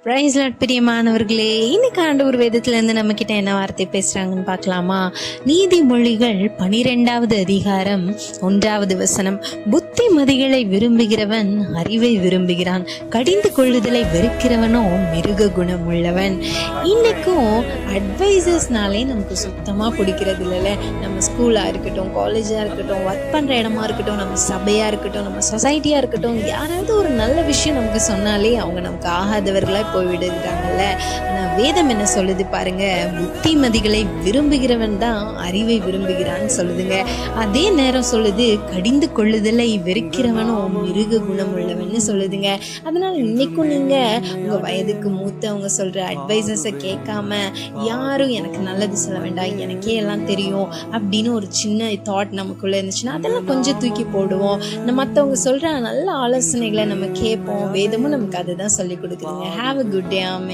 Price Lord பிரியமானவர்களே, இன்னைக்கு ஆண்டவர் வேதத்திலிருந்து நம்ம கிட்ட என்ன வார்த்தை பேசுறாங்கன்னு பார்க்கலாமா? நீதிமொழிகள் 12வது அதிகாரம் 1வது வசனம். புத்திமதிகளை விரும்புகிறவன் அறிவை விரும்புகிறான், கடிந்து கொள்ளுதலை வெறுக்கிறவனோ மிருக குணம் உள்ளவன். இன்னைக்கும் அட்வைசர்ஸ்னாலே நமக்கு சுத்தமா பிடிக்கிறது இல்லைல்ல. நம்ம ஸ்கூலா இருக்கட்டும், காலேஜா இருக்கட்டும், ஒர்க் பண்ற இடமா இருக்கட்டும், நம்ம சபையா இருக்கட்டும், நம்ம சொசைட்டியா இருக்கட்டும், யாராவது ஒரு நல்ல விஷயம் நமக்கு சொன்னாலே அவங்க நமக்கு ஆகாதவர்களா போய்விடுகிறாங்கல்ல. ஆனால் வேதம் என்ன சொல்லுது பாருங்க, புத்திமதிகளை விரும்புகிறவன் தான் அறிவை விரும்புகிறான்னு சொல்லுதுங்க. அதே நேரம் சொல்லுது, கடிந்து கொள்ளுதலை வெறுக்கிறவனும் மிருக குணம் உள்ளவன்னு சொல்லுதுங்க. அதனால இன்னைக்கும் நீங்க உங்க வயதுக்கு மூத்தவங்க சொல்ற அட்வைசஸை கேட்காம, யாரும் எனக்கு நல்லது சொல்ல வேண்டாம், எனக்கே எல்லாம் தெரியும் அப்படின்னு ஒரு சின்ன தாட் நமக்குள்ள இருந்துச்சுன்னா அதெல்லாம் கொஞ்சம் தூக்கி போடுவோம். மற்றவங்க சொல்ற நல்ல ஆலோசனைகளை நம்ம கேட்போம். வேதமும் நமக்கு அதுதான் சொல்லி கொடுக்குதுங்க. Have a good day. Amen.